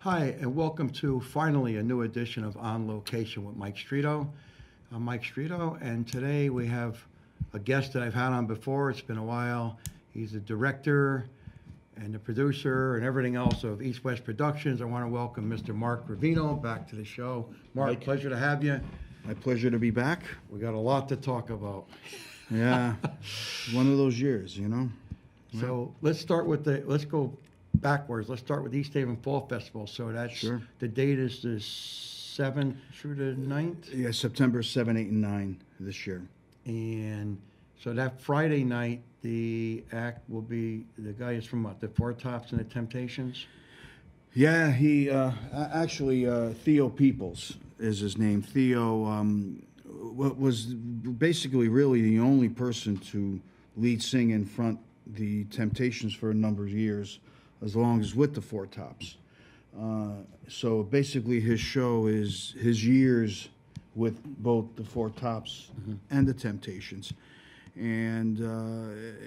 Hi, and welcome to finally a new edition of On Location with Mike Streeto. I'm Mike Streeto, and today we have a guest that I've had on before. It's been a while. He's the director and the producer and everything else of East West Productions. I want to welcome Mr. Mark Ravino back to the show. Mark, Mike. pleasure to have you. My pleasure to be back. We got a lot to talk about. Yeah, one of those years, you know. So let's go backwards. Let's start with East Haven Fall Festival. So that's Sure. the date is the 7th through the 9th. Yeah, September 7, 8, and 9 this year. And so that Friday night, the act will be, the guy is from what, the Four Tops and the Temptations? Yeah, he actually Theo Peoples is his name. Theo was basically really the only person to lead sing in front the Temptations for a number of years, as long as with the Four Tops. So basically, his show is his years with both the Four Tops and the Temptations. And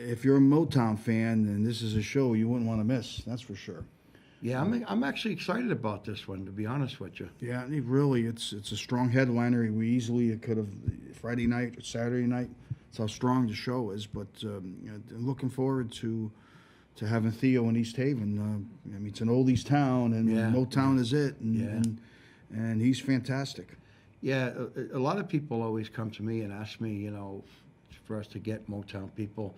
if you're a Motown fan, then this is a show you wouldn't want to miss. That's for sure. Yeah, I'm actually excited about this one, to be honest with you. Yeah, it's a strong headliner. It could have Friday night or Saturday night. That's how strong the show is. But looking forward to having Theo in East Haven. I mean, it's an oldies town, and Yeah. Motown is it, and he's fantastic. Yeah, a lot of people always come to me and ask me, for us to get Motown people.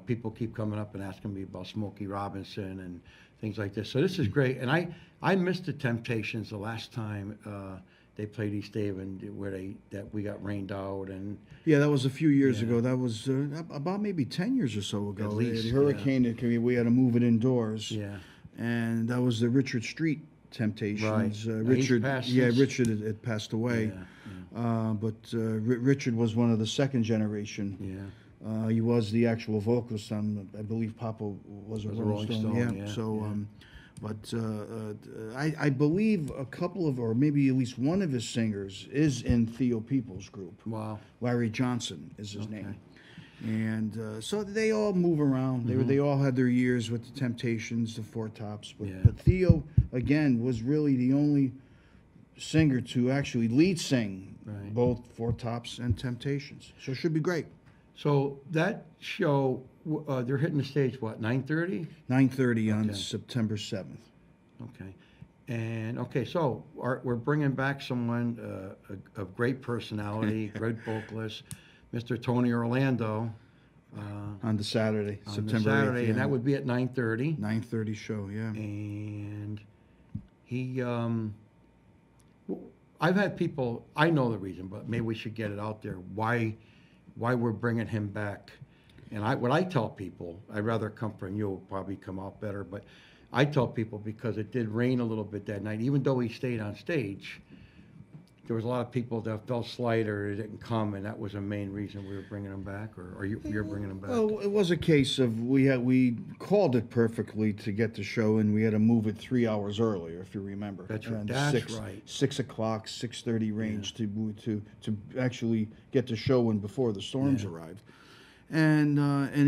People keep coming up and asking me about Smokey Robinson and things like this. So this is great. And I missed the Temptations the last time they played East Haven, where we got rained out. And Yeah, that was a few years Yeah. ago. That was about maybe 10 years or so ago. At least, The hurricane, we had to move it indoors. yeah, And that was the Richard Street Temptations. Right. He's Richard, passed yeah, since. Richard had passed away. But Richard was one of the second generation. yeah. He was the actual vocalist on, I believe Papa was a Rolling Stone. yeah, So, yeah. But I believe a couple of, or maybe at least one of his singers is in Theo Peoples' group. Wow. Larry Johnson is his Okay. name. And so they all move around. They all had their years with the Temptations, the Four Tops. Yeah. But Theo, again, was really the only singer to actually lead sing Right. both Four Tops and Temptations. So it should be great. So that show, they're hitting the stage, what, 9:30? 9:30 on Okay. September 7th. Okay. And, so we're bringing back someone of great personality, great vocalist, Mr. Tony Orlando. On the Saturday, On September the Saturday, 8th. and that would be at 9:30. 9:30 show, yeah. And he, I've had people, I know the reason, but maybe we should get it out there, why we're bringing him back. And what I tell people, I'd rather come from you, it'll probably come out better, but I tell people because it did rain a little bit that night, even though he stayed on stage, there was a lot of people that felt slight or didn't come, and that was the main reason we were bringing him back, or you're bringing him back. Well, it was a case of we called it perfectly to get the show, and we had to move it 3 hours earlier, if you remember. That's right. Around That's right. 6 o'clock, 6:30 range to actually get the show in before the storms arrived, and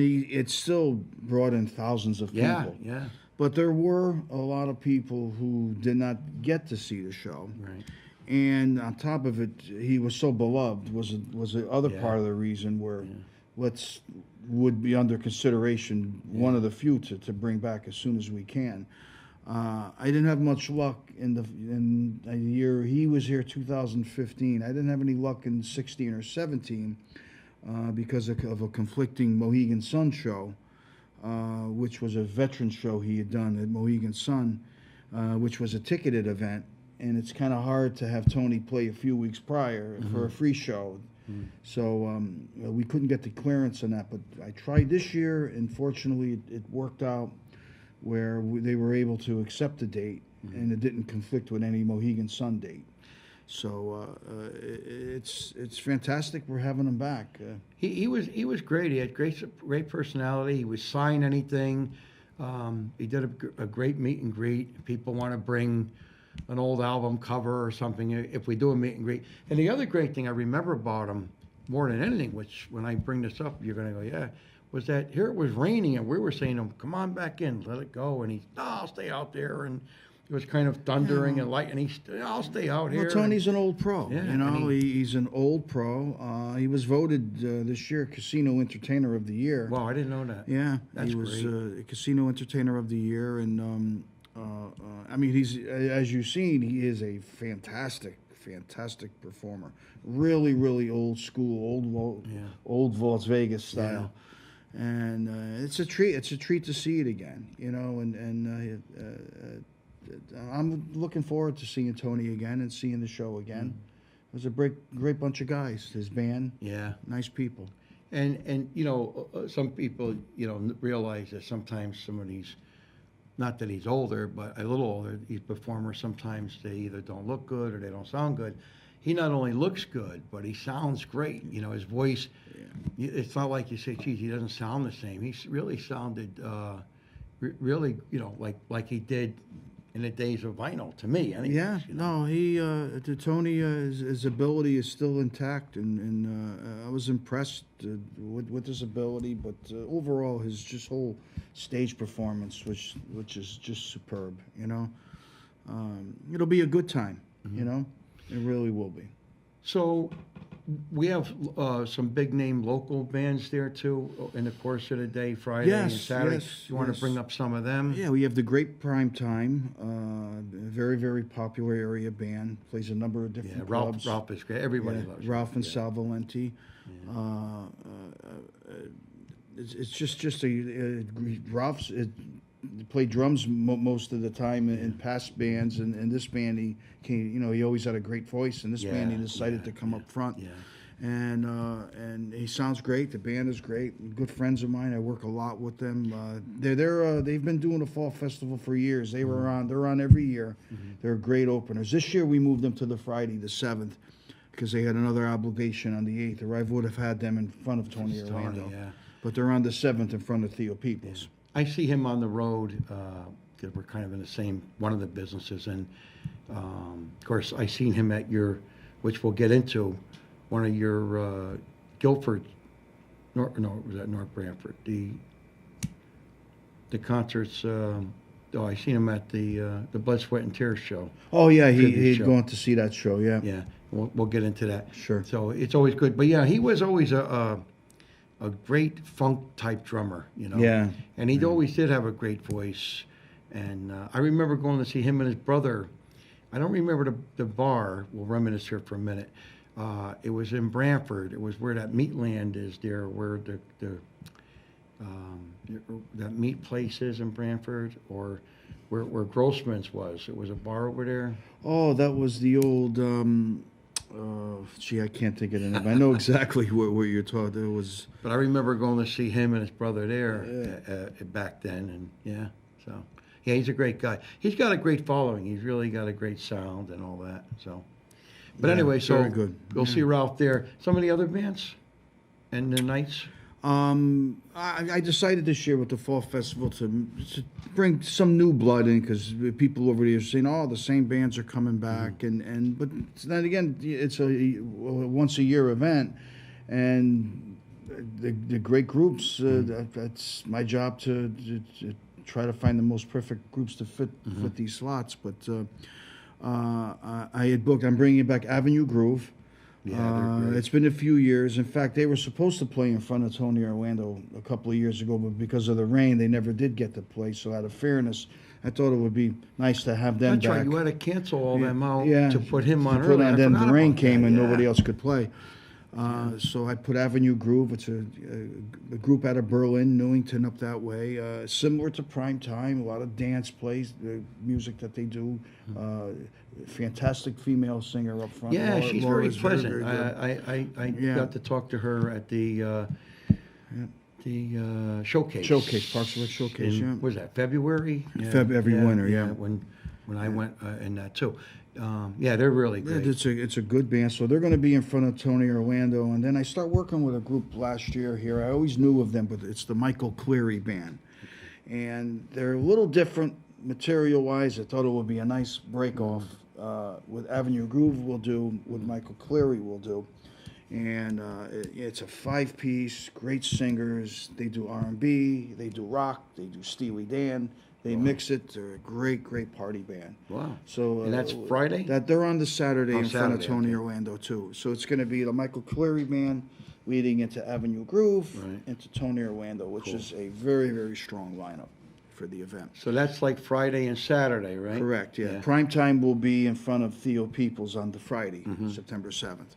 it still brought in thousands of people. Yeah. But there were a lot of people who did not get to see the show. Right. And on top of it, he was so beloved was the other Yeah. part of the reason where would be under consideration, one of the few to bring back as soon as we can. I didn't have much luck in the year he was here, 2015. I didn't have any luck in 16 or 17 because of a conflicting Mohegan Sun show, which was a veteran show he had done at Mohegan Sun, which was a ticketed event. And it's kind of hard to have Tony play a few weeks prior for a free show. So we couldn't get the clearance on that. But I tried this year, and fortunately it worked out where they were able to accept the date, and it didn't conflict with any Mohegan Sun date. So it's fantastic. We're having him back. He was great. He had great personality. He would sign anything. He did a great meet and greet. People want to bring an old album cover or something if we do a meet and greet. And the other great thing I remember about him more than anything, which when I bring this up, you're going to go, yeah, was that here it was raining and we were saying to him, come on back in, let it go. And he's, no, I'll stay out there. And it was kind of thundering and light, and I'll stay out here. Well, Tony's an old pro. Yeah, you know, and he's an old pro. He was voted this year Casino Entertainer of the Year. Wow, I didn't know that. Yeah, That's he was great. Casino Entertainer of the Year, and I mean, he's as you've seen, he is a fantastic performer. Really, really old school, old Las Vegas style. And it's a treat. It's a treat to see it again, you know. And I'm looking forward to seeing Tony again and seeing the show again. It was a great bunch of guys. His band, nice people. And you know, some people realize that sometimes some of these, not that he's older, but a little older, these performers sometimes they either don't look good or they don't sound good. He not only looks good, but he sounds great. You know, his voice. It's not like you say, geez, he doesn't sound the same. He really sounded really, like he did in the days of vinyl to me. Anyways, Yeah, no, Tony, his ability is still intact, and I was impressed with his ability. But overall, his just whole stage performance, which is just superb. You know, it'll be a good time. You know, it really will be. So we have some big name local bands there too in the course of the day, Friday and Saturday. You want to bring up some of them? Yeah, we have the Great Prime Time, very, very popular area band. Plays a number of different clubs. Ralph is great. Everybody loves Ralph and Sal Valenti. It's just Ralph's played drums most of the time in past bands, and this band he always had a great voice. In this band he decided to come up front. And he sounds great. The band is great. Good friends of mine. I work a lot with them. They've been doing the fall festival for years. They're on every year. They're great openers. This year we moved them to the Friday the 7th because they had another obligation on the 8th, or I would have had them in front of Tony Orlando. But they're on the 7th in front of Theo Peoples. I see him on the road because we're kind of in the same one of the businesses, and of course I seen him at which we'll get into, one of your Guilford, was that North Branford? The concerts. I seen him at the Blood, Sweat, and Tears show. Oh yeah, he'd gone to see that show. Yeah. Yeah, we'll get into that. Sure. So it's always good, but yeah, he was always a great funk type drummer, you know. Yeah. And he always did have a great voice. And I remember going to see him and his brother. I don't remember the bar. We'll reminisce here for a minute. It was in Branford. It was where that Meatland is there, where that meat place is in Branford, or where Grossman's was. It was a bar over there. Oh, that was the old. I can't think of the name. I know exactly what you're talking. It was. But I remember going to see him and his brother there back then, and he's a great guy. He's got a great following. He's really got a great sound and all that. So, but anyway, very good. We'll see Ralph there. Some of the other bands and the nights. I decided this year with the fall festival to bring some new blood in, because people over there are saying, "Oh, the same bands are coming back," but then again, it's a once a year event, and the great groups. That's my job to try to find the most perfect groups to fit these slots. But I had booked. I'm bringing back Avenue Groove. It's been a few years. In fact, they were supposed to play in front of Tony Orlando a couple of years ago, but because of the rain, they never did get to play. So out of fairness, I thought it would be nice to have them That's back. right. You had to cancel all them out to put him on early. early. And then the rain came and nobody else could play. So I put Avenue Groove. It's a group out of Berlin, Newington, up that way. Similar to Prime Time, a lot of dance plays, the music that they do. Fantastic female singer up front. Yeah, she's Laura's very pleasant. very I got to talk to her at the showcase. Parks and Rec Showcase. In, was that February? Every winter. Yeah. When I went in that too. They're really great. It's a good band. So they're going to be in front of Tony Orlando, and then I start working with a group last year here. I always knew of them, but it's the Michael Cleary Band, and they're a little different material-wise. I thought it would be a nice break-off. With Avenue Groove we'll do, with Michael Cleary we'll do, and it's a 5-piece, great singers. They do R&B, they do rock, they do Steely Dan, They mix it. They're a great party band. Wow. So And that's Friday? That they're on the Saturday Oh, in front of Saturday, Tony okay. Orlando too. So it's going to be the Michael Cleary band leading into Avenue Groove, Right. into Tony Orlando, which Cool. is a very strong lineup for the event. So that's like Friday and Saturday, right? Correct. Yeah. Prime time will be in front of Theo Peoples on the Friday, Mm-hmm. September 7th.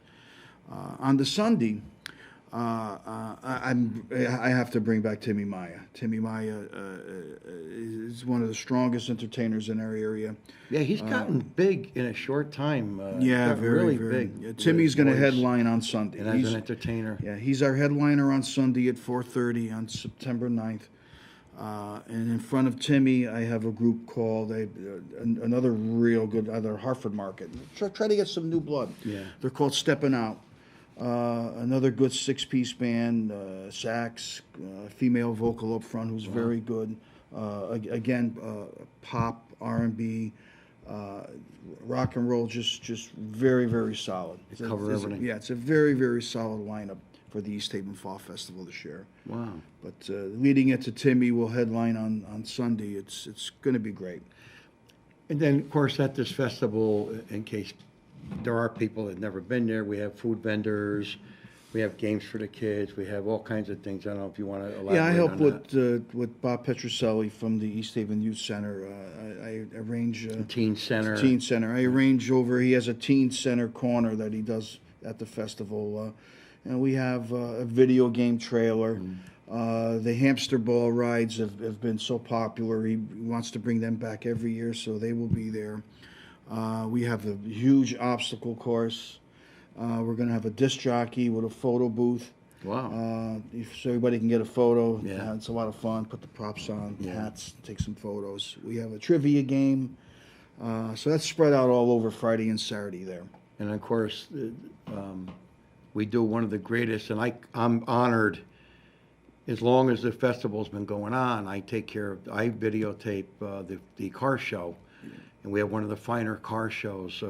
On the Sunday, I have to bring back Timmy Maya. Timmy Maya is one of the strongest entertainers in our area. Yeah, he's gotten big in a short time. Yeah, got very, really very. big. Yeah, with Timmy's his going to voice headline on Sunday. and as an entertainer. Yeah, he's our headliner on Sunday at 4:30 on September 9th. And in front of Timmy, I have a group called another real good, Hartford Market. Try to get some new blood. Yeah. They're called Steppin' Out. Another good six-piece band, sax, female vocal up front who's very good. Again, pop, R&B, rock and roll, just very solid. Cover everything. Yeah, it's a very solid lineup for the East Haven Fall Festival this year. Wow. But leading it to Timmy will headline on Sunday. It's going to be great. And then, of course, at this festival, in case there are people that have never been there, we have food vendors, we have games for the kids, we have all kinds of things. I don't know if you want to elaborate Yeah, I help on that. with Bob Petrucelli from the East Haven Youth Center. I arrange Teen Center. Teen Center. I arrange over. He has a teen center corner that he does at the festival, and we have a video game trailer. The hamster ball rides have been so popular. He wants to bring them back every year, so they will be there. We have a huge obstacle course. We're going to have a disc jockey with a photo booth. Wow. So everybody can get a photo. Yeah. It's a lot of fun. Put the props on, Yeah. hats, take some photos. We have a trivia game. So that's spread out all over Friday and Saturday there. And of course, we do one of the greatest, and I'm honored. As long as the festival's been going on, I videotape the car show, and we have one of the finer car shows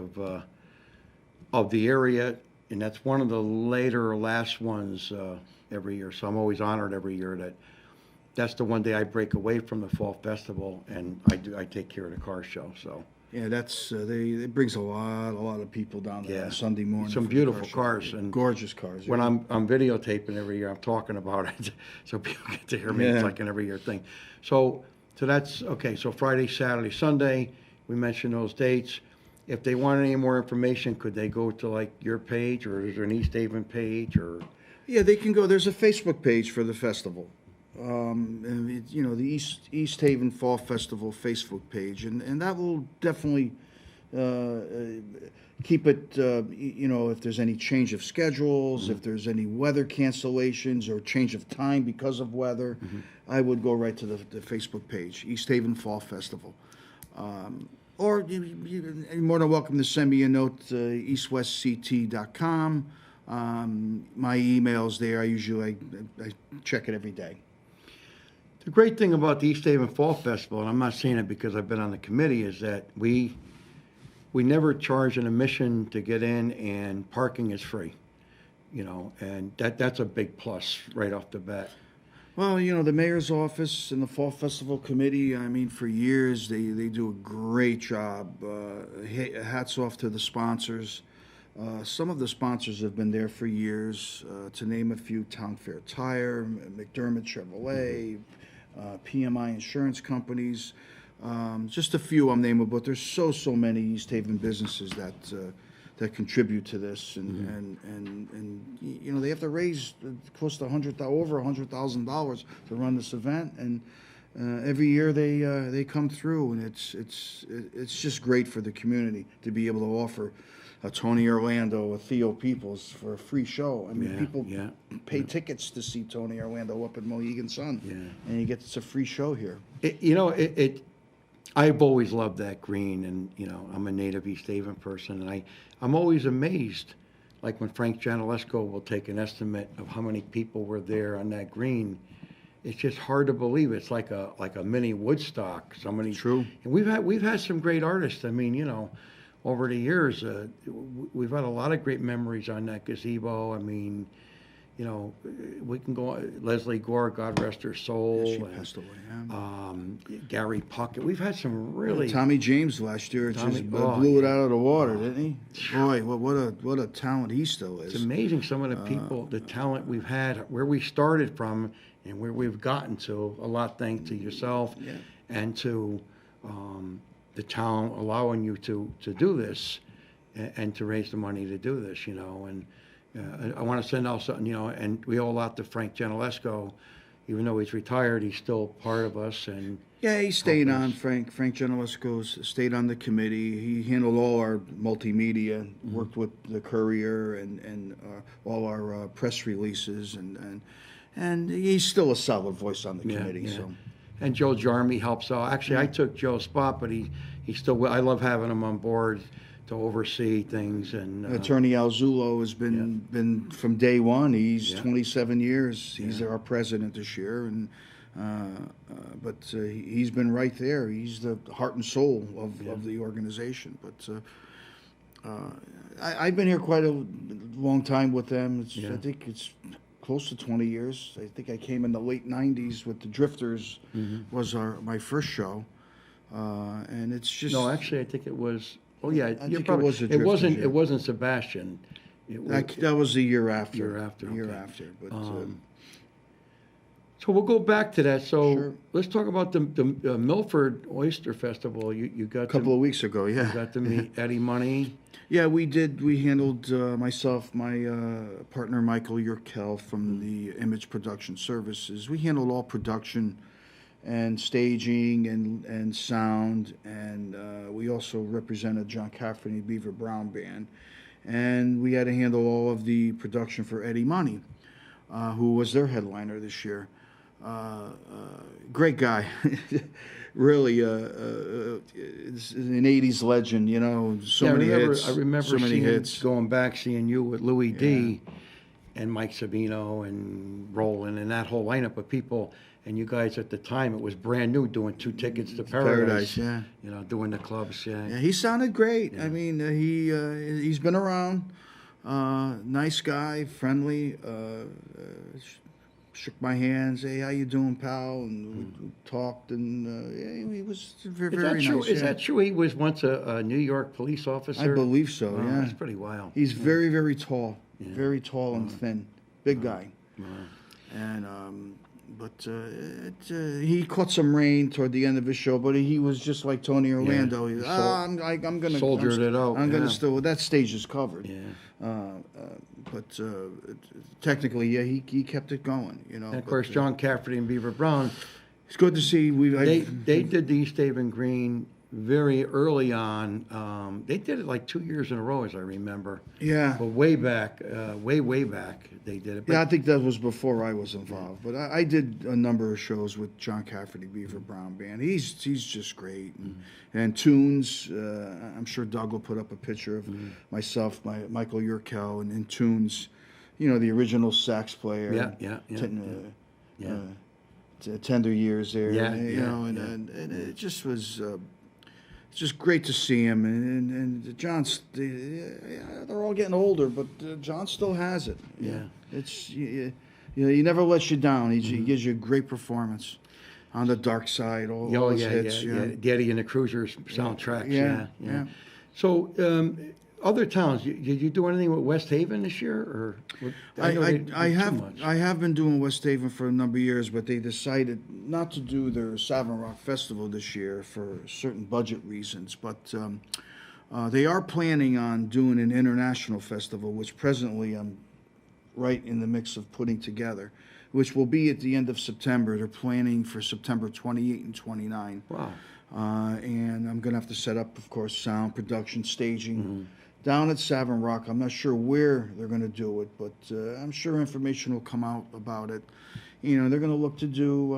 of the area, and that's one of the last ones every year. So I'm always honored every year that's the one day I break away from the fall festival, and I take care of the car show. So Yeah, that's it brings a lot of people down there on Sunday morning. Some for the beautiful car show. cars and gorgeous cars. when yeah. I'm videotaping every year, I'm talking about it, so people get to hear me. Yeah. It's like an every year thing. So that's okay. So Friday, Saturday, Sunday, we mentioned those dates. If they want any more information, could they go to like your page, or is there an East Haven page, or? Yeah, they can go. There's a Facebook page for the festival. And the East Haven Fall Festival Facebook page, and that will definitely keep it. If there's any change of schedules, if there's any weather cancellations or change of time because of weather, I would go right to the Facebook page, East Haven Fall Festival. Or you're more than welcome to send me a note, eastwestct.com. My email's there. I check it every day. The great thing about the East Haven Fall Festival, and I'm not saying it because I've been on the committee, is that we never charge an admission to get in, and parking is free. And that's a big plus right off the bat. Well, the mayor's office and the Fall Festival Committee, I mean, for years, they do a great job. Hats off to the sponsors. Some of the sponsors have been there for years, to name a few: Town Fair Tire, McDermott Chevrolet, PMI Insurance Companies. Just a few I'm naming, but there's so many East Haven businesses that contribute to this, and they have to raise close to over $100,000 to run this event, and every year they come through, and it's just great for the community to be able to offer a Tony Orlando, a Theo Peoples for a free show. I mean, people pay tickets to see Tony Orlando up in Mohegan Sun, and it's a free show here. I've always loved that green, and I'm a native East Haven person, and I'm always amazed, like when Frank Janalesco will take an estimate of how many people were there on that green. It's just hard to believe. It's like a mini Woodstock. True. And we've had some great artists. I mean, over the years, we've had a lot of great memories on that gazebo. I mean, you know, we can go, Leslie Gore, God rest her soul. She and, passed away. Yeah. Gary Puckett. We've had some really. Tommy James last year Oh, blew it yeah. out of the water, didn't he? Boy, what a talent he still is. It's amazing some of the people, the talent we've had, where we started from, and where we've gotten to. A lot thanks to yourself, and to the town allowing you to do this, and to raise the money to do this. You know, and I want to send out something. You know, and we owe a lot to Frank Gentilesco. Even though he's retired, he's still part of us. And yeah, he stayed on. Frank Gentilesco stayed on the committee. He handled all our multimedia, worked with the Courier and all our press releases, and he's still a solid voice on the committee. Yeah. So, and Joe Jarmy helps out. Actually, I took Joe's spot, but he still. I love having him on board to oversee things. And Attorney Alzulo has been from day one. He's 27 years. He's our president this year, and but he's been right there. He's the heart and soul of the organization. But I've been here quite a long time with them. I think it's close to 20 years. I think I came in the late 90s with the Drifters. Was my first show, and it's just no. Actually, I think it was. Oh yeah, I think it was the Drifters, It wasn't Sebastian. That was the year after. Year after. But so we'll go back to that. So Sure. let's talk about the Milford Oyster Festival. You got a couple of weeks ago, You got to meet Eddie Money. Yeah, we did. We handled myself, my partner Michael Yurkel from the Image Production Services. We handled all production and staging and sound, and we also represented John Cafferty Beaver Brown Band, and we had to handle all of the production for Eddie Money, who was their headliner this year. Great guy, really, is an '80s legend. You know, many hits. I remember so many hits. Going back, seeing you with Louis D. and Mike Savino and Roland and that whole lineup of people. And you guys at the time, it was brand new, doing 2 Tickets to Paradise. Yeah. You know, doing the clubs. Yeah. Yeah, he sounded great. Yeah. I mean, he's been around. Nice guy, friendly. Shook my hands. Hey, how you doing, pal? And we talked, and he was very nice. Is that true? He was once a New York police officer. I believe so. Yeah, that's pretty wild. He's very, very tall. Very tall and thin. Big guy. And but he caught some rain toward the end of his show, but he was just like Tony Orlando. I'm gonna soldiered it out. I'm gonna still. That stage is covered. Yeah. But technically, he kept it going. You know. And of course, John Cafferty and Beaver Brown. It's good to see. They did the East Haven Green very early on. They did it like 2 years in a row, as I remember. Yeah. But way back, way back, they did it. But I think that was before I was involved. But I did a number of shows with John Cafferty, Beaver Brown Band. He's just great. And Tunes, I'm sure Doug will put up a picture of myself, Michael Yurkel, and in Tunes, you know, the original sax player. Tender years there. And it just was. It's just great to see him, and John's. They're all getting older, but John still has it. Yeah, it's he never lets you down. He gives you a great performance on the dark side. All his hits. The Eddie and the Cruisers soundtracks. Yeah. So, other towns, did you do anything with West Haven this year, or? I have been doing West Haven for a number of years, but they decided not to do their Savin Rock Festival this year for certain budget reasons. But they are planning on doing an international festival, which presently I'm right in the mix of putting together, which will be at the end of September. They're planning for September 28 and 29. Wow. And I'm going to have to set up, of course, sound, production, staging. Down at Savin Rock. I'm not sure where they're going to do it, but I'm sure information will come out about it. You know, they're going to look to do,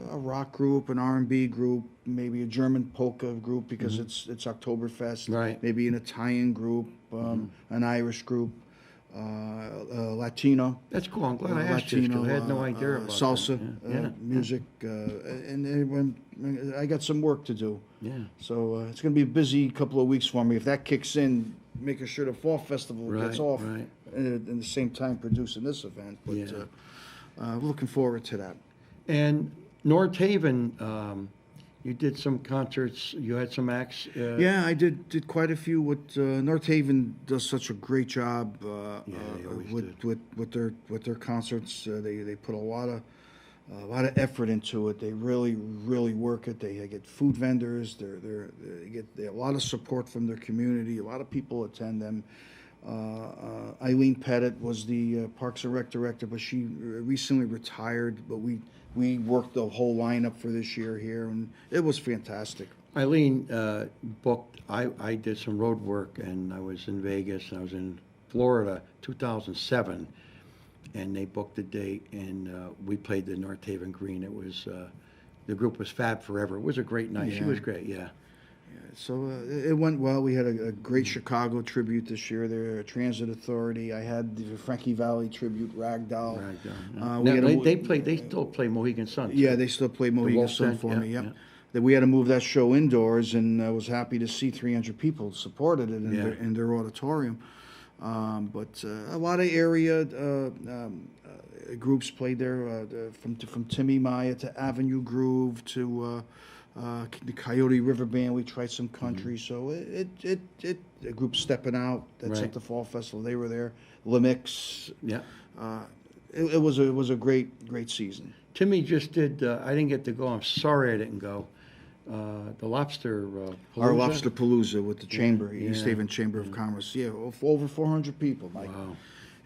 a rock group, an R&B group, maybe a German polka group because it's Oktoberfest. Right. Maybe an Italian group, an Irish group, Latino. That's cool. I'm glad I asked you. I had no idea about salsa music, and I got some work to do. Yeah. So it's going to be a busy couple of weeks for me. If that kicks in, making sure the fall festival gets off in the same time producing this event. But Yeah. looking forward to that. And North Haven, you did some concerts. You had some acts. Yeah, I did quite a few. With North Haven does such a great job they always with their concerts. They put a lot of effort into it. They really work it. They get food vendors. They get a lot of support from their community. A lot of people attend them. Eileen Pettit was the Parks and Rec director, but she recently retired. But we worked the whole lineup for this year here, and it was fantastic. Eileen booked. I did some road work, and I was in Vegas, and I was in Florida, 2007, and they booked a date, and we played the North Haven Green. It was the group was Fab Forever. It was a great night. She was great. Yeah. So it went well. We had a great Chicago tribute this year. There, Transit Authority. I had the Frankie Valley tribute, Ragdoll. Now, they still play Mohegan Sun. Too. Yeah, they still play Mohegan Sun for me. Yep. That we had to move that show indoors, and I was happy to see 300 people supported it in their auditorium. But a lot of area groups played there, from Timmy Maya to Avenue Groove to the Coyote River Band. We tried some country, so a group Stepping Out that's at the Fall Festival. They were there. Limix. Yeah. It was a great season. Timmy just did. I didn't get to go. I'm sorry I didn't go. The Lobster Palooza? Our Lobster Palooza with the Chamber, East Haven Chamber of Commerce. Yeah, over 400 people, Mike. Wow.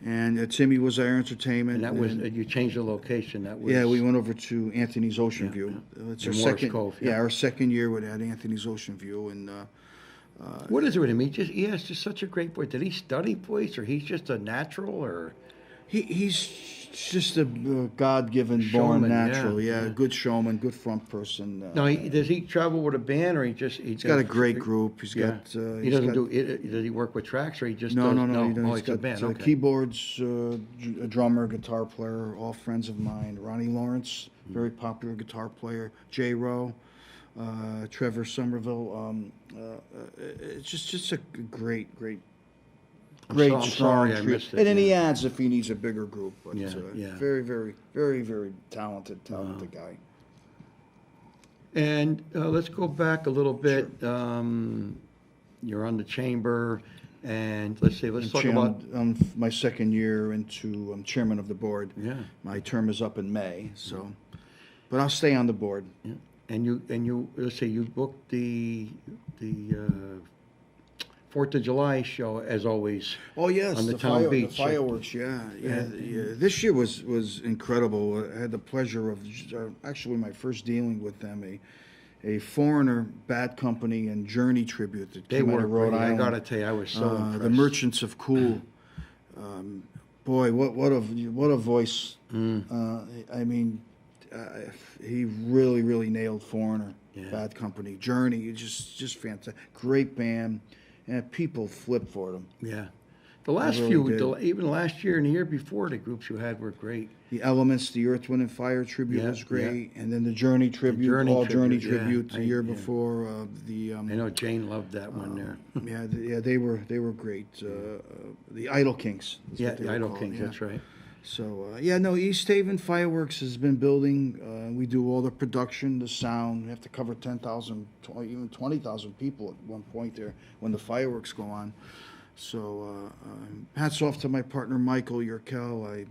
And Timmy was our entertainment. And that was you changed the location. That was we went over to Anthony's Ocean View. It's our second Cove, our second year with at Anthony's Ocean View. And what is it with him? He has just such a great voice. Did he study voice, or he's just a natural, or he's just a God-given born natural. Yeah, good showman, good front person. Now, does he travel with a band, or he's got a great group. He's got. He doesn't do it. Does he work with tracks, or he just no? He He's got a band. Okay. Keyboards, a drummer, guitar player, all friends of mine. Ronnie Lawrence, very popular guitar player. Jay Rowe, Trevor Somerville. It's just a great. I'm sorry I missed it. And then he adds if he needs a bigger group. But very, very talented guy. And let's go back a little bit. Sure. You're on the Chamber, and let's talk about my second year into I'm chairman of the board. Yeah. My term is up in May, so but I'll stay on the board. Yeah. And you let's say you booked the 4th of July show, as always. Oh yes, on the town beach. The fireworks. Yeah. This year was incredible. I had the pleasure of actually my first dealing with them, a foreigner Bad Company and Journey tribute that came out of Rhode Island. I gotta tell you, I was so impressed. The Merchants of Cool. Boy, what a voice. I mean, he really nailed Foreigner. Bad Company, Journey, just fantastic. Great band. And people flip for them. Yeah. The last even last year and the year before, the groups you had were great. The Elements, the Earth, Wind, and Fire tribute was great. And then the Journey tribute, Journey tribute the year before. I know Jane loved that one there. They were great. The Idol Kings. The Idol Kings, that's right. So, East Haven Fireworks has been building. We do all the production, the sound. We have to cover 10,000, even 20,000 people at one point there when the fireworks go on. So, hats off to my partner, Michael Yerkel.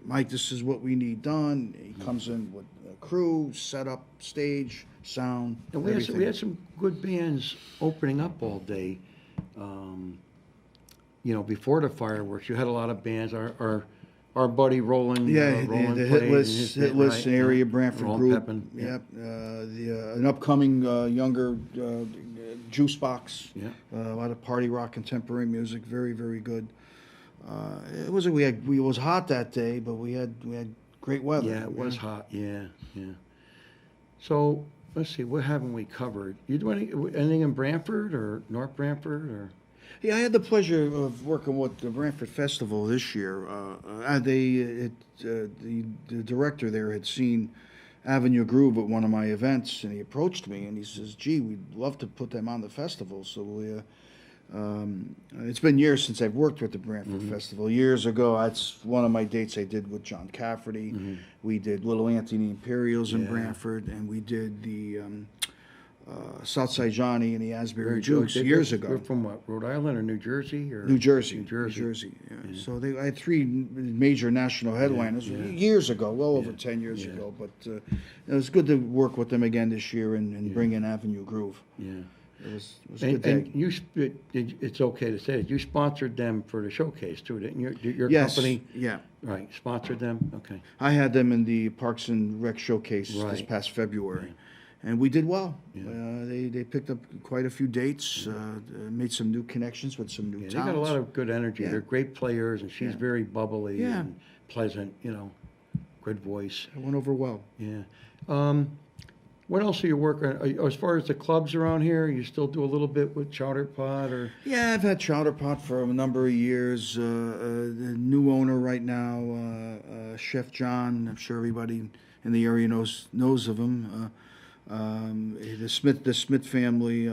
Mike, this is what we need done. He comes in with a crew, setup, stage, sound, and we had some good bands opening up all day. Before the fireworks, you had a lot of bands. Our buddy Roland, the Hitless area Brantford Roland group. Pepin, Yep. An upcoming younger Juice Box. Yeah. A lot of party rock, contemporary music. Very good. It was hot that day, but we had great weather. Yeah, it was hot. Yeah. So let's see, what haven't we covered? You do anything in Brantford or North Brantford or? Yeah, I had the pleasure of working with the Brantford Festival this year. The director there had seen Avenue Groove at one of my events, and he approached me and he says, "Gee, we'd love to put them on the festival." So It's been years since I've worked with the Brantford Festival. Years ago, that's one of my dates I did with John Cafferty. We did Little Anthony Imperials in Brantford, and we did the Southside Johnny and the Asbury Jukes years ago. You're from what, Rhode Island or New Jersey? Or? New Jersey. New Jersey. New Jersey, yeah. So I had 3 major national headliners years ago, well over 10 years ago. But it was good to work with them again this year and bring in Avenue Groove. Yeah. It was a good day. And you, it's okay to say it, you sponsored them for the showcase too, didn't you? Your Yes, company? yeah. Right, sponsored them? Okay. I had them in the Parks and Rec showcase this Right. past February. And we did well. Yeah. They picked up quite a few dates, made some new connections with some new Yeah, they talents. got a lot of good energy. Yeah. They're great players, and she's Yeah. very bubbly Yeah. and pleasant, good voice. It went over well. Yeah. What else are you working on? As far as the clubs around here, you still do a little bit with Chowder Pot or? Yeah, I've had Chowder Pot for a number of years. The new owner right now, Chef John, I'm sure everybody in the area knows of him. The Smith family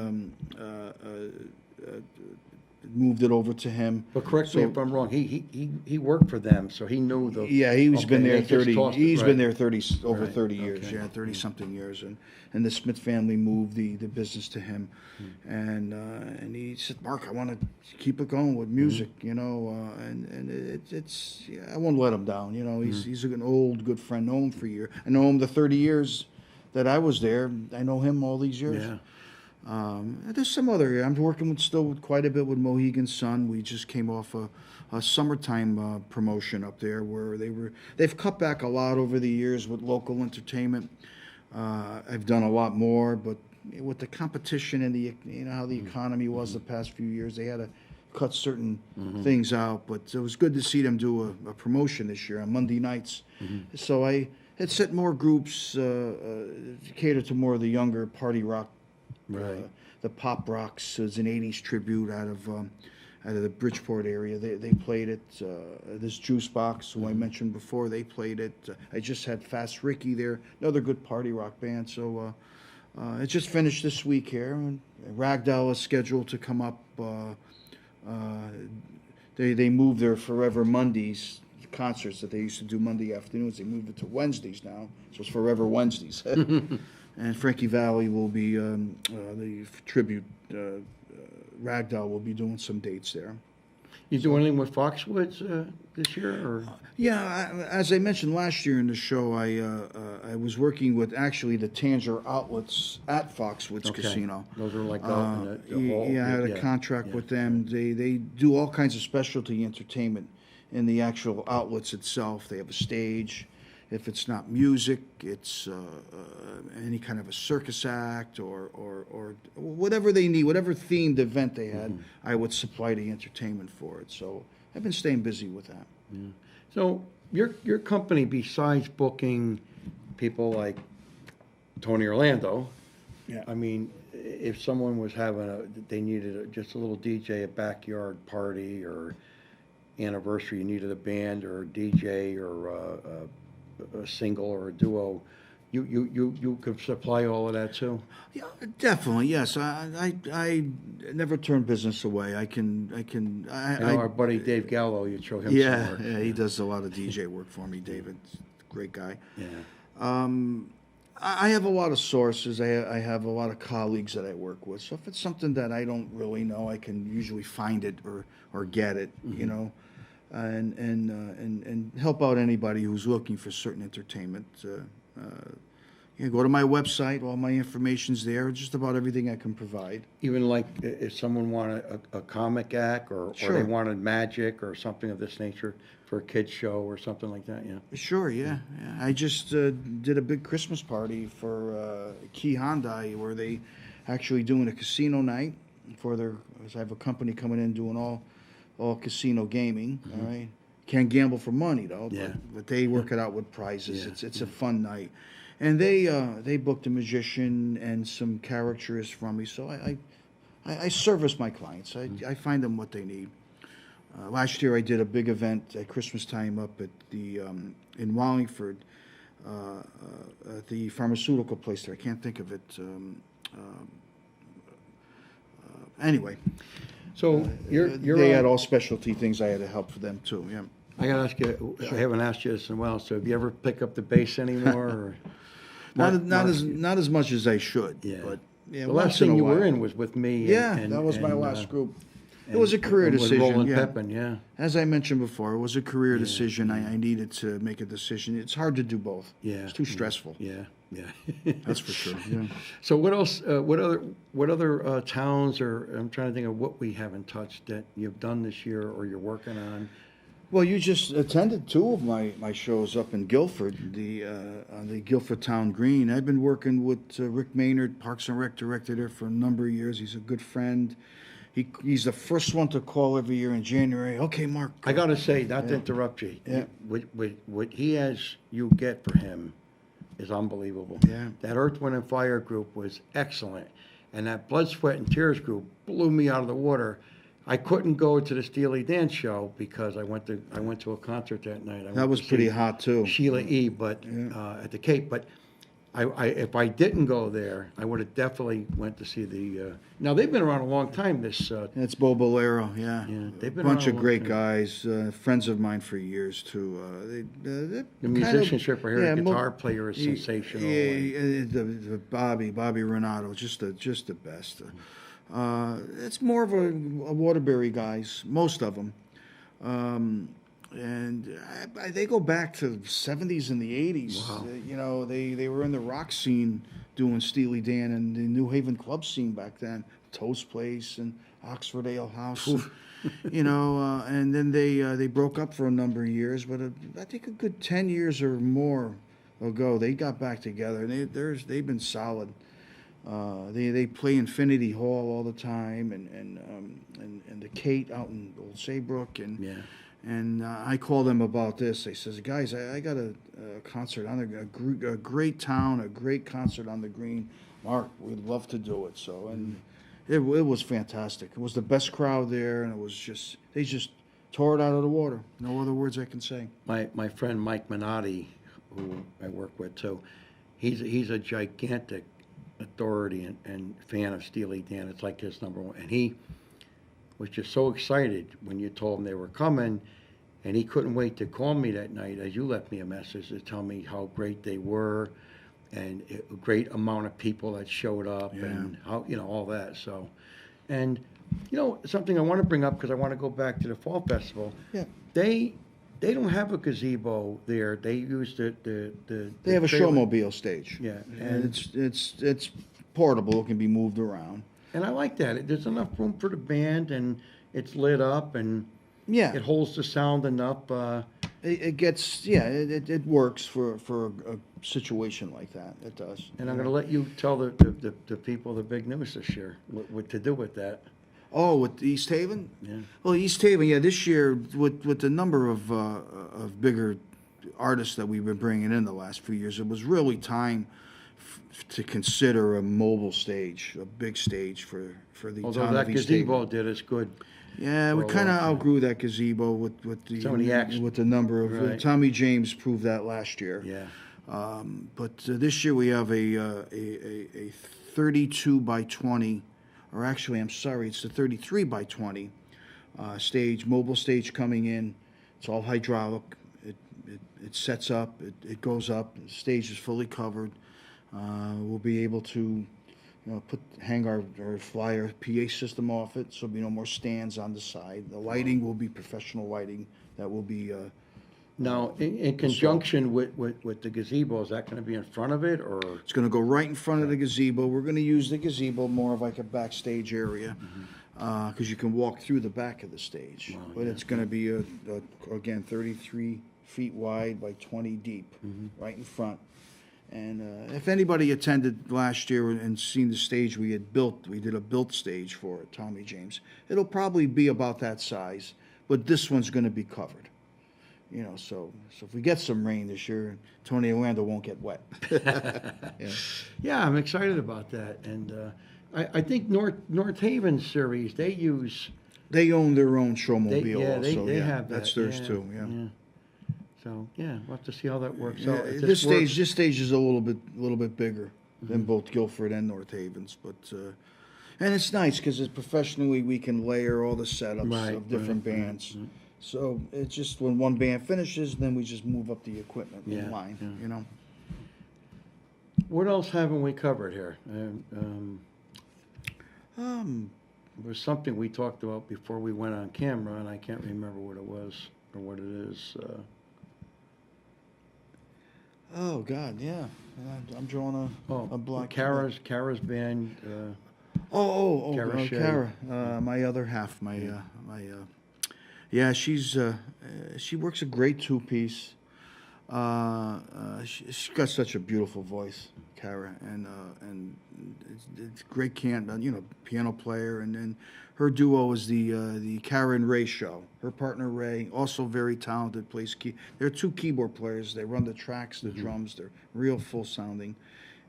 moved it over to him. But correct me if I'm wrong. He worked for them, so he knew the. Yeah, he's been Okay, there they just 30. tossed it, He's right. been there 30 over Right, 30 years. okay. Yeah, 30 something years, and the Smith family moved the business to him, and he said, Mark, I want to keep it going with music, and it's I won't let him down. He's an old good friend, known him for years. I know him the 30 years that I was there. I know him all these years. Yeah. There's some other. I'm working with quite a bit with Mohegan Sun. We just came off a summertime promotion up there where they've cut back a lot over the years with local entertainment. I've done a lot more, but with the competition and how the economy was the past few years, they had to cut certain things out. But it was good to see them do a promotion this year on Monday nights. So I had set more groups cater to more of the younger party rock. Right. The Pop Rocks is an '80s tribute out of the Bridgeport area. They played it. This Juice Box, who I mentioned before, they played it. I just had Fast Ricky there, another good party rock band. So it just finished this week here. And Ragdoll is scheduled to come up. They moved their Forever Mondays concerts that they used to do Monday afternoons. They moved it to Wednesdays now, so it's Forever Wednesdays. And Frankie Valli will be the tribute. Ragdoll will be doing some dates there. You do anything with Foxwoods this year, or? Yeah, as I mentioned last year in the show, I was working with actually the Tanger outlets at Foxwoods Casino. Those are like out in the hall. Yeah, I had a contract with them. They do all kinds of specialty entertainment in the actual outlets itself. They have a stage. If it's not music, it's any kind of a circus act or whatever they need, whatever themed event they had, I would supply the entertainment for it. So I've been staying busy with that. Yeah. So your company, besides booking people like Tony Orlando, Yeah. I mean, if someone was they needed just a little DJ, a backyard party or anniversary, you needed a band or a DJ or a single or a duo, you could supply all of that too? Yeah, definitely. Yes, I never turn business away. I know our buddy Dave Gallo, you'd show him yeah, some work. yeah, he does a lot of DJ work for me. David's a great guy. Yeah. I have a lot of sources. I have a lot of colleagues that I work with. So if it's something that I don't really know, I can usually find it or get it. And help out anybody who's looking for certain entertainment. Go to my website. All my information's there. Just about everything I can provide. Even like if someone wanted a comic act or they wanted magic or something of this nature for a kid's show or something like that, yeah. Sure, yeah. I just did a big Christmas party for Key Hyundai where they actually doing a casino night for I have a company coming in doing all casino gaming. All right, can't gamble for money though. Yeah. But they work it out with prizes. Yeah. It's a fun night, and they booked a magician and some characters from me. So I service my clients. I find them what they need. Last year I did a big event at Christmas time up at the in Wallingford at the pharmaceutical place there. I can't think of it. Anyway. So you're they on- had all specialty things I had to help for them too. Yeah. I gotta ask you, I haven't asked you this in a while, so have you ever pick up the bass anymore? Or Not as much as I should. Yeah. But yeah, The once last thing in a you were while. in was with me. Yeah, that was my last group. It was a career and with decision. Roland Yeah. Pepin, yeah. As I mentioned before, it was a career decision. I needed to make a decision. It's hard to do both. Yeah. It's too stressful. Yeah, yeah. That's for sure. Yeah. So what else? What other towns? Or I'm trying to think of what we haven't touched that you've done this year or you're working on. Well, you just attended two of my shows up in Guilford, on the Guilford Town Green. I've been working with Rick Maynard, Parks and Rec director there for a number of years. He's a good friend. He's the first one to call every year in January. Okay, Mark. I gotta say, not to interrupt you. Yeah. What he has you get for him is unbelievable. Yeah. That Earth, Wind, and Fire group was excellent, and that Blood, Sweat, and Tears group blew me out of the water. I couldn't go to the Steely Dan show because I went to a concert that night. That was pretty hot too. Sheila E. But at the Cape. But if I didn't go there, I would have definitely went to see the. Now they've been around a long time. This It's Bo Bolero, yeah. they've been Bunch around of a great long guys, friends of mine for years too. the musicianship right here, the guitar player is sensational. The Bobby Renato, just the best. It's more of a Waterbury guys, most of them. And they go back to the 70s and the 80s. Wow. You know, they were in the rock scene doing Steely Dan and the New Haven club scene back then, Toast Place and Oxford Ale House. You know, and then they broke up for a number of years, but I think a good 10 years or more ago, they got back together, and they've been solid. They play Infinity Hall all the time, and the Kate out in Old Saybrook, and I called them about this. They says, guys, I got a concert on a great town, a great concert on the Green. Mark, we'd love to do it. So and it was fantastic. It was the best crowd there, and they just tore it out of the water. No other words I can say. My friend Mike Minotti, who I work with too, he's a gigantic authority and fan of Steely Dan. It's like his number one. And he was just so excited when you told him they were coming, and he couldn't wait to call me that night as you left me a message to tell me how great they were and a great amount of people that showed up and how, all that. So, and, something I want to bring up because I want to go back to the Fall Festival. Yeah. They don't have a gazebo there. They use the They have a trailer. showmobile stage. Yeah, and it's portable. It can be moved around. And I like that. There's enough room for the band, and it's lit up, and Yeah, it holds the sound enough. it works for a situation like that. It does. And I'm going to let you tell the people the big news this year, what to do with that. Oh, with East Haven? Yeah. Well, East Haven, this year with the number of bigger artists that we've been bringing in the last few years, it was really time to consider a mobile stage, a big stage for the Although town that of East gazebo Haven. did us good. Yeah, we for a kind of long time. outgrew that gazebo with Some of the acts. with the number of Right. Tommy James proved that last year. Yeah. But this year we have a 32 by 20, or actually, I'm sorry, it's the 33 by 20 stage, mobile stage coming in. It's all hydraulic. It sets up. It goes up. The stage is fully covered. We'll be able to hang our flyer PA system off it, so there'll be no more stands on the side. The lighting will be professional lighting. That will be. Now, in conjunction with the gazebo, is that going to be in front of it, or? It's going to go right in front of the gazebo. We're going to use the gazebo more of like a backstage area because you can walk through the back of the stage. Wow, But yeah. it's going to be, again, 33 feet wide by 20 deep, right in front. And if anybody attended last year and seen the stage we had built, we did a built stage for it, Tommy James. It'll probably be about that size, but this one's going to be covered. So if we get some rain this year, Tony Orlando won't get wet. Yeah, I'm excited about that. And I think North Haven series, they use. They own their own showmobile They also. have that. That's theirs too. Yeah. So we'll have to see how that works Yeah, out. If this works- stage is a little bit bigger than both Guilford and North Havens, but And it's nice because professionally we can layer all the setups Right, of different right, bands. So it's just when one band finishes, then we just move up the equipment Yeah, in line, yeah. you know. What else haven't we covered here? Um, There was something we talked about before we went on camera, and I can't remember what it was or what it is. oh God, yeah. I'm drawing a block. Kara's band. Kara Shea. Kara, my other half, yeah, she works a great two-piece. She's got such a beautiful voice, Kara, and it's great piano player, and then her duo is the Kara and Ray show. Her partner Ray, also very talented, plays key. They're two keyboard players. They run the tracks, the drums. They're real full sounding.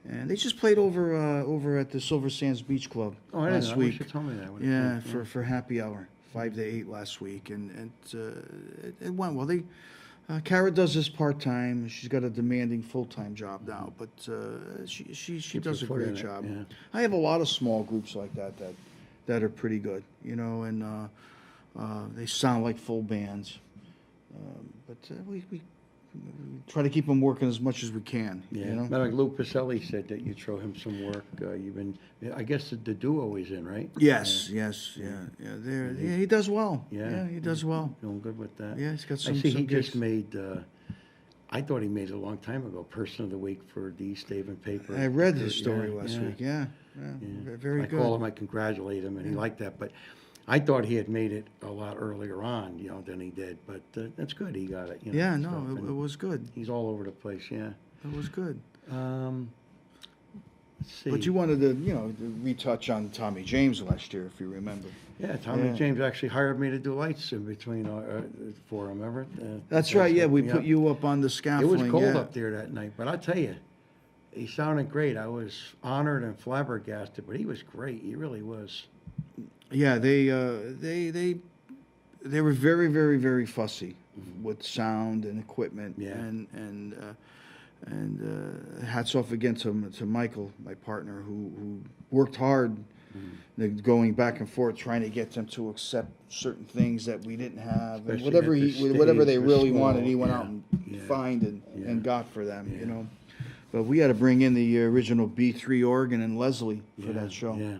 And they just played over at the Silver Sands Beach Club Oh, I didn't last know. I week. wish you told me that. Yeah, for happy hour, 5 to 8 last week, and it went well. Kara does this part time. She's got a demanding full time job now, but she does a your foot in great it, job. yeah. I have a lot of small groups like that are pretty good, and they sound like full bands. But we try to keep them working as much as we can. Yeah, You know? matter like Lou Pacelli said that you throw him some work. I guess the duo is in, right? Yes. Yeah. He does well. Yeah. He does well. Doing good with that. Yeah, he's got I some. see some he just gigs. made. I thought he made it a long time ago. Person of the week for the East Haven paper. I read his story last week. Yeah. Very I good. call him. I congratulate him, and he liked that. But I thought he had made it a lot earlier on, than he did. But that's good. He got it. Yeah, and no, stuff, it and was good. He's all over the place. Yeah. It was good. Let's see. But you wanted to retouch on Tommy James last year, if you remember. Yeah, Tommy Yeah. James actually hired me to do lights in between for him. Remember? That's right. Yeah, we put you up on the It scaffolding. was cold yeah. up there that night, but I'll tell you, he sounded great. I was honored and flabbergasted, but he was great. He really was. Yeah, they were very, very, very fussy with sound and equipment. Yeah. And hats off again to Michael, my partner, who worked hard, going back and forth trying to get them to accept certain things that we didn't have, and Especially whatever at the they stage really was wanted, small. he went Yeah. out and Yeah. find and Yeah. got for them. Yeah. But we had to bring in the original B3 organ and Leslie for that show. Yeah.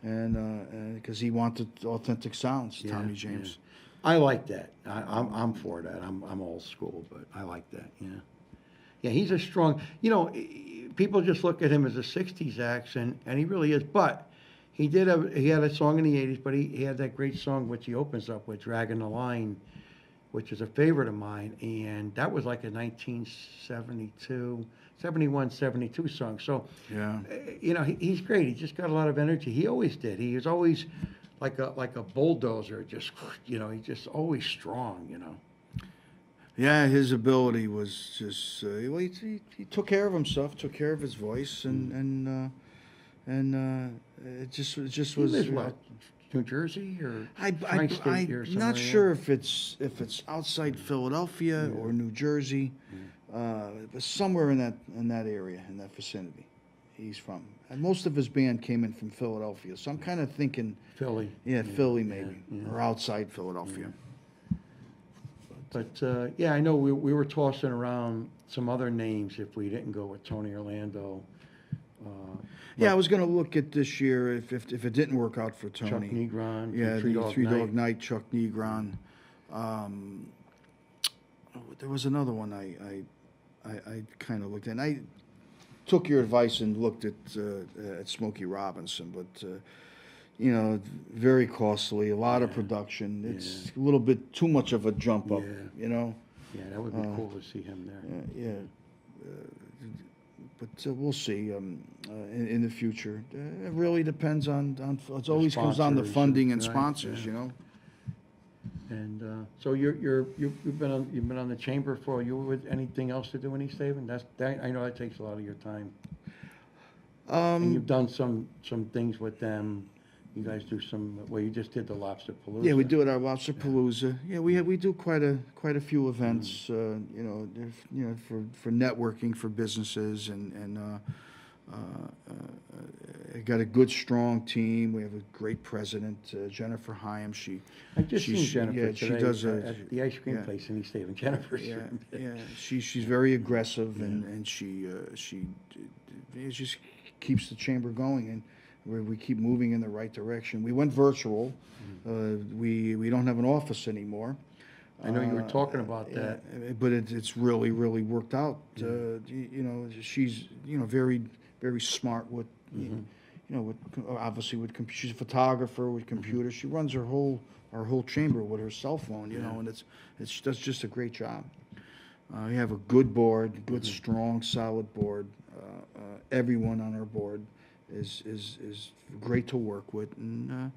And because he wanted authentic sounds, Yeah, Tommy James. yeah. I like that. I'm for that. I'm old school, but I like that. Yeah. Yeah, he's a strong. People just look at him as a '60s act, and he really is. But he had a song in the '80s, but he had that great song which he opens up with, "Dragging the Line," which is a favorite of mine, and that was like a 1972, 71, 72 song. So, Yeah. he's great. He just got a lot of energy. He always did. He was always like a bulldozer. Just he's just always strong. Yeah, his ability was just he took care of himself, took care of his voice, and it just He was. lives what? New Jersey or I'm Tri-State or somewhere not like sure if it's outside Philadelphia or New Jersey, but somewhere in that area, in that vicinity, he's from. And most of his band came in from Philadelphia, so I'm kind of thinking, Philly. Philly maybe, yeah. or outside Philadelphia. But I know we were tossing around some other names if we didn't go with Tony Orlando. Yeah, I was going to look at this year if it didn't work out for Chuck Tony. Negron. Yeah, Three the Dog Three Night. Dog Night, Chuck Negron. There was another one I kind of looked at. And I took your advice and looked at Smokey Robinson, but very costly, a lot of production. It's a little bit too much of a jump up, Yeah, that would be cool to see him there. But we'll see in the future. It really depends on it always comes down to sponsors, funding and right, sponsors, yeah. And so you've been on the chamber for you with anything else to do in East Haven? I know that takes a lot of your time. And you've done some things with them. You guys do you just did the Lobster Palooza. Yeah, we do it our Lobster Palooza. Yeah, we do quite a few events. For networking for businesses and got a good, strong team. We have a great president, Jennifer Hyam. I just seen Jennifer she today does at the ice cream yeah. place in East Haven. Jennifer's Yeah, here. yeah. She's very aggressive, and she just keeps the chamber going, and we keep moving in the right direction. We went virtual. We don't have an office anymore. I know you were talking about that. But it's really worked out. She's very smart with obviously she's a photographer with computers. She runs our whole chamber with her cell phone, and she does just a great job. We have a good board, good, strong, solid board. Everyone on our board is great to work with, and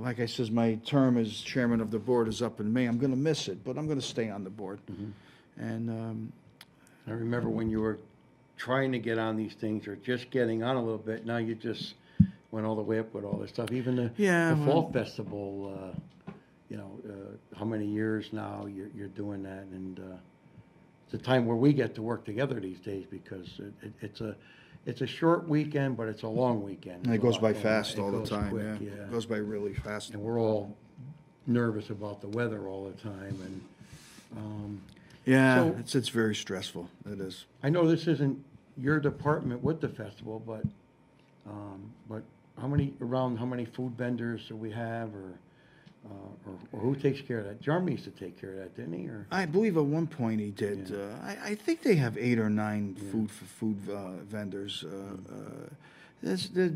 like I says, my term as chairman of the board is up in May. I'm going to miss it, but I'm going to stay on the board. And I remember when you were trying to get on these things or just getting on a little bit. Now you just went all the way up with all this stuff. Even the fall festival, how many years now you're doing that, and it's a time where we get to work together these days because it's a short weekend, but it's a long weekend. it goes by fast all the time. Quick, Yeah, it goes by really fast. And we're all nervous about the weather all the time, and it's very stressful. It is. I know this isn't your department with the festival, but how many food vendors do we have, or who takes care of that? Jeremy used to take care of that, didn't he? Or I believe at one point he did. Yeah. I think they have 8 or 9 food vendors.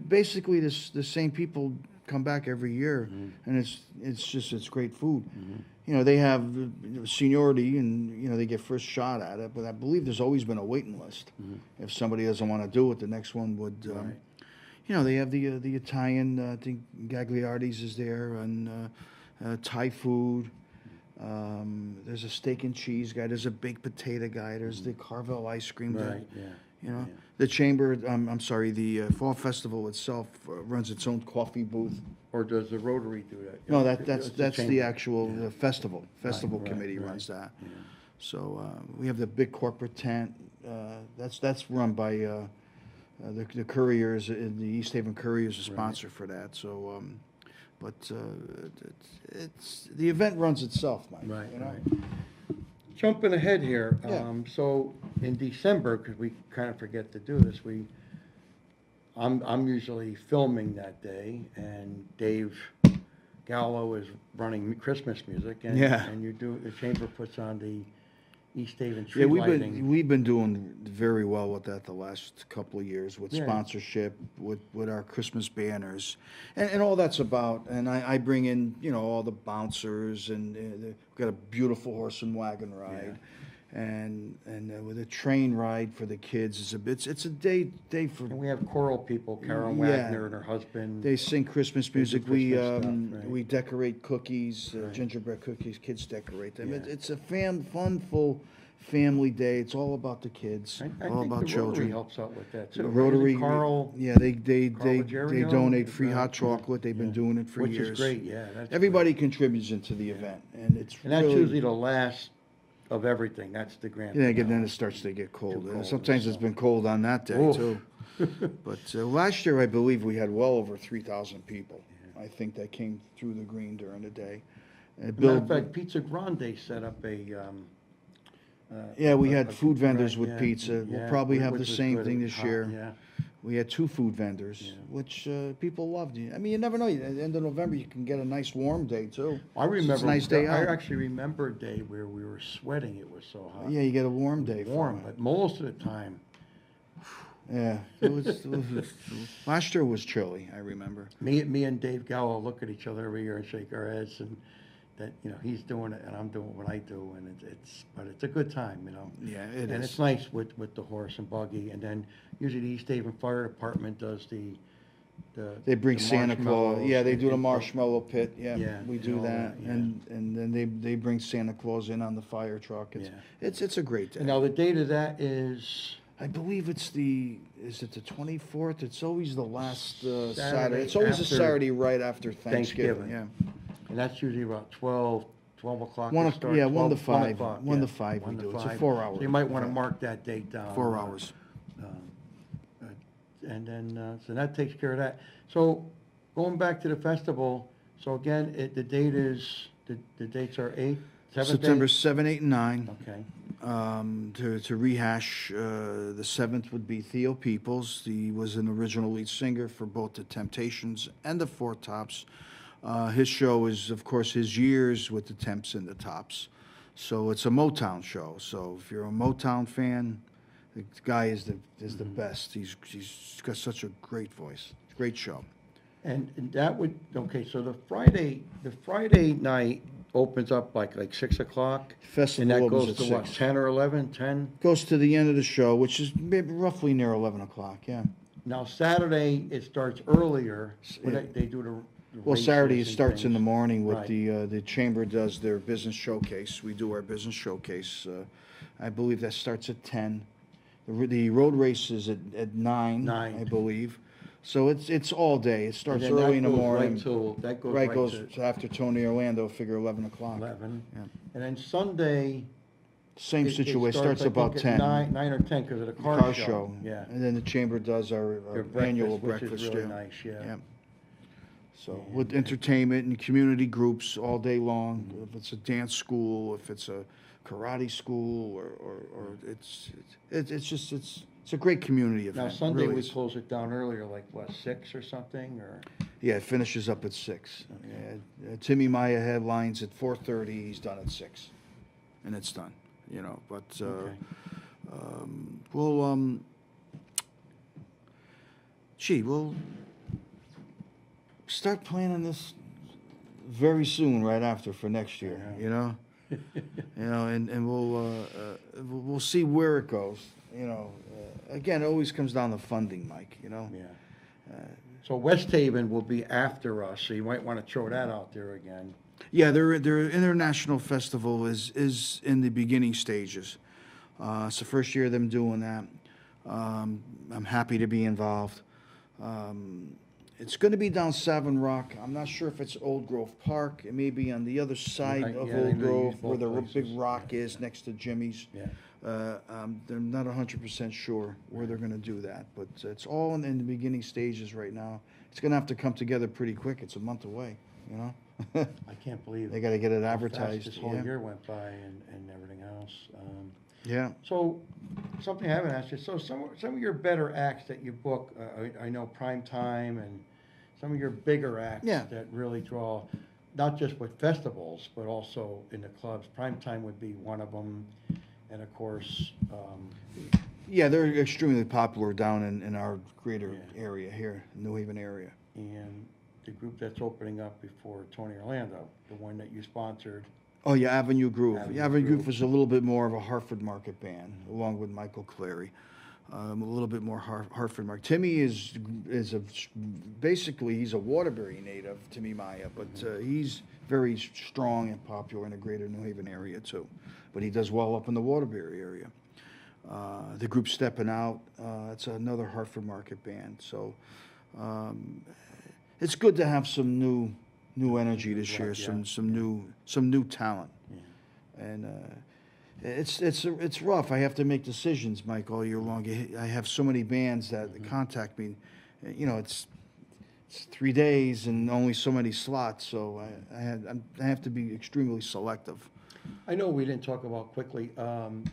Basically the same people come back every year, and it's great food. They have seniority, and they get first shot at it. But I believe there's always been a waiting list. If somebody doesn't want to do it, the next one would. Right. They have the Italian. I think Gagliardi's is there, and Thai food. There's a steak and cheese guy. There's a baked potato guy. There's the Carvel ice cream guy. Right. Yeah. The chamber. I'm sorry. The fall festival itself runs its own coffee booth. Or does the Rotary do that? No, that's the chamber. actual festival. Festival Right, committee right. runs that. Yeah. So we have the big corporate tent. That's run by the Couriers. The East Haven Courier is a sponsor for that. So, but it's the event runs itself, Mike. Right. You know? Right. Jumping ahead here. Yeah. So in December, because we kind of forget to do this, I'm usually filming that day, and Dave Gallo is running Christmas music, and the chamber puts on the East Haven tree lighting. we've been doing very well with that the last couple of years with Yeah. sponsorship, with our Christmas banners, and all that's about. And I bring in all the bouncers, and we've got a beautiful horse and wagon ride. And with a train ride for the kids, it's a day for. And we have choral people, Karen Wagner and her husband. They sing Christmas music. Christmas stuff, right. We decorate cookies, gingerbread cookies. Kids decorate them. Yeah. It's a funful family day. It's all about the kids, I all think about the children. Rotary helps out with that too. The Rotary, Carl, they Ruggiero, donate free right, hot chocolate. They've been doing it for which years. is great. Yeah, that's Everybody great. contributes into the event, and it's And that's really, usually the last of everything. That's the grand. yeah. finale. Then it starts to get cold. Too cold, Sometimes it's so. been cold on that day Oof. too. But last year, I believe we had well over 3,000 people. I think that came through the green during the day. Matter of fact, Pizza Grande set up a. We had a food vendors right, with pizza. We'll yeah, probably have which the was same good. thing this year. Yeah. We had 2 food vendors, which people loved. I mean, you never know. At the end of November, you can get a nice warm day too. I remember. It's a nice day I out. actually remember a day where we were sweating. It was so hot. Yeah, you get a warm day. Warm, from it. but most of the time. Yeah, it was last year was chilly. I remember. Me and Dave Gallo look at each other every year and shake our heads, and that he's doing it and I'm doing what I do, and it's a good time. Yeah, it and is. it's nice with the horse and buggy, and then usually the East Haven Fire Department does the They bring Santa Claus. marshmallows Yeah, they do the and- marshmallow pit. Yeah, Yeah, we and do all that, that, yeah. and then they bring Santa Claus in on the fire truck. It's a great day. And now the date of that is. I believe is it the 24th? It's always the last Saturday. Saturday It's always a after Saturday right after Thanksgiving. Thanksgiving. Yeah. And that's usually about 12 o'clock. One to start, 1 to 5. o'clock, 1 to yeah. 5 we 1 to do. It's a 5. 4 hour. So you might want to event. mark that date down. 4 hours. and then, so that takes care of that. So, going back to the festival, so again, the dates are 8, 7th, September 8? 7, 8, and 9. Okay, To rehash, the 7th would be Theo Peoples. He was an original lead singer for both the Temptations and the Four Tops. His show is, of course, his years with the Temps and the Tops. So it's a Motown show. So if you're a Motown fan, the guy is the best. He's got such a great voice. Great show. and that would, okay, so the Friday night opens up like 6 o'clock? Festival And that opens goes at to what, 6. 10 or 11, 10? Goes to the end of the show, which is maybe roughly near 11 o'clock. Yeah. Now, Saturday, it starts earlier, when Yeah. they do the Well, races Saturday it and starts in the things. morning with Right. the chamber does their business showcase. We do our business showcase. I believe that starts at 10. The road race is at 9, 9. I believe. So it's all day. It And starts then early that in the goes morning. That goes Right, right goes to to after Tony Orlando, figure 11 o'clock. 11. Yeah. And then Sunday, Same it situation. Starts I about think, 10. at 9 or 10 because of the The car show. Yeah. And then the chamber does our Their annual which breakfast. is really yeah. nice, yeah. Yeah. So Yeah. with entertainment and community groups all day long, if it's a dance school, if it's a karate school, or it's a great community event. Now, Sunday, really we is. close it down earlier, like what, 6 or something, or? Yeah, it finishes up at 6. Okay. Timmy Maya headlines at 4:30. He's done at 6, and it's done. You know, but Okay. we'll we'll start planning this very soon, right after for next year. Yeah. You know, and we'll see where it goes. You know, again, it always comes down to funding, Mike. You know. Yeah. So West Haven will be after us, so you might want to throw that out there again. Yeah, their international festival is in the beginning stages. It's the first year of them doing that. I'm happy to be involved. It's going to be down Savin Rock. I'm not sure if it's Old Grove Park. It may be on the other side Right, of yeah, they Old may Grove use where the both big places. rock is next to Jimmy's. Yeah. They're not 100% sure where they're going to do that, but it's all in the beginning stages right now. It's going to have to come together pretty quick. It's a month away, you know? I can't believe They got to get it how fast advertised. this whole Yeah. year went by and everything else. Yeah. So, something I haven't asked you, so some of your better acts that you book, I know Prime Time and some of your bigger acts Yeah. that really draw, not just with festivals, but also in the clubs. Prime Time would be one of them, and of course, Yeah, they're extremely popular down in our greater Yeah. area here, New Haven area. and the group that's opening up before Tony Orlando, the one that you sponsored. Oh, yeah, Avenue Groove. Avenue Avenue Groove Groove. was a little bit more of a Hartford market band, along with Michael Clary. A little bit more Hartford market. Timmy is basically he's a Waterbury native, Timmy Maya, but he's very strong and popular in the greater New Haven area too. But he does well up in the Waterbury area. The group Stepping Out, it's another Hartford market band. So it's good to have some new energy this year, Yeah. some new talent. Yeah. And it's rough. I have to make decisions, Mike, all year long. I have so many bands that contact me. You know, it's 3 days and only so many slots, so I have to be extremely selective. I know we didn't talk about quickly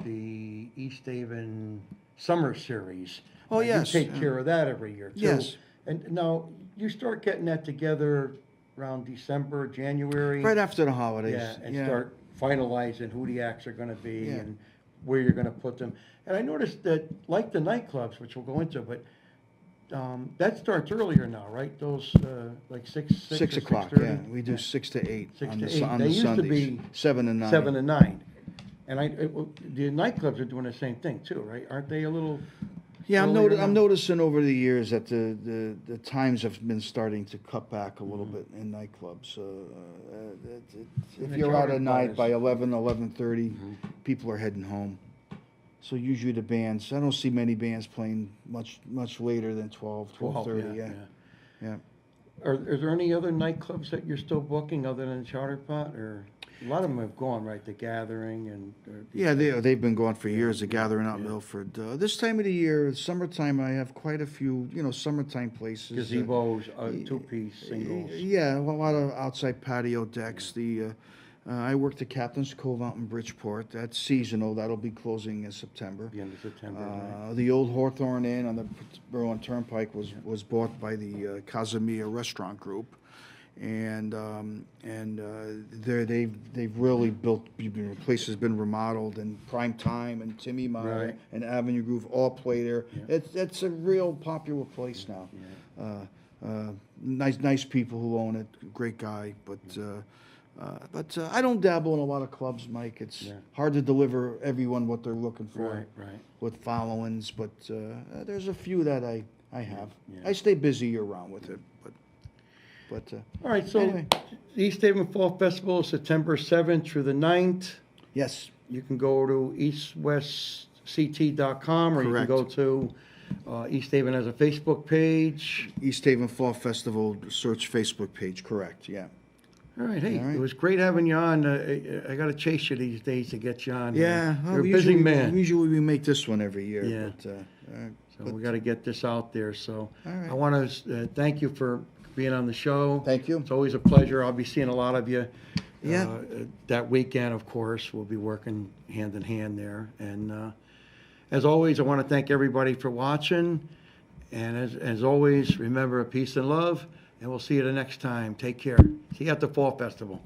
the East Haven Summer Series. Oh, Now, yes, You take yeah. care of that every year, too. Yes. And now, you start getting that together around December, January. Right after the holidays. Yeah, and start finalizing who the acts are gonna be Yeah. and where you're gonna put them. And I noticed that, like the nightclubs, which we'll go into, but that starts earlier now, right? Those, like 6 or o'clock. 6:30? Yeah, we do 6 to 8 6 on to the 8. on They the used to Sundays. be 7 and 9. 7 and 9. And the nightclubs are doing the same thing too, right? Aren't they a little? Yeah, earlier I'm now? noticing over the years that the times have been starting to cut back a little bit in nightclubs. If the you're out charter at night bars. by 11:30, people are heading home. So usually the bands, I don't see many bands playing much later than 12:30. Yeah. Are there any other nightclubs that you're still booking other than Charter Pot or? A lot of them have gone, right, the Gathering and. Yeah, they've been going for years, the Gathering out in yeah. Milford. This time of the year, summertime, I have quite a few, summertime places. Gazebos, two-piece, singles. Yeah, a lot of outside patio decks. I work the Captain's Cove out in Bridgeport. That's seasonal. That'll be closing in September. The end of September, right? The old Hawthorne Inn on the Berlin Turnpike was bought by the Casamia Restaurant Group, and they've really built. The place has been remodeled, and Prime Time and Timmy Meyer Right. and Avenue Groove all play there. Yeah. It's a real popular place now. Yeah. Nice people who own it. Great guy, but I don't dabble in a lot of clubs, Mike. It's hard to deliver everyone what they're looking for Right. with followings, but there's a few that I have. Yeah. I stay busy year round with it, but All right, so anyway. the East Haven Fall Festival is September 7th through the 9th. Yes, You can go to eastwestct.com, or you can Correct. go to East Haven has a Facebook page. East Haven Fall Festival search Facebook page. Correct. Yeah. All right, hey, All right. it was great having you on. I got to chase you these days to get you on. Yeah, You're a busy usually, man. Usually we make this one every year. Yeah. So we got to get this out there. So All right. I want to thank you for being on the show. Thank you. It's always a pleasure. I'll be seeing a lot of you. Yeah. That weekend, of course, we'll be working hand in hand there. And as always, I want to thank everybody for watching. And as always, remember, peace and love. And we'll see you the next time. Take care. See you at the Fall Festival.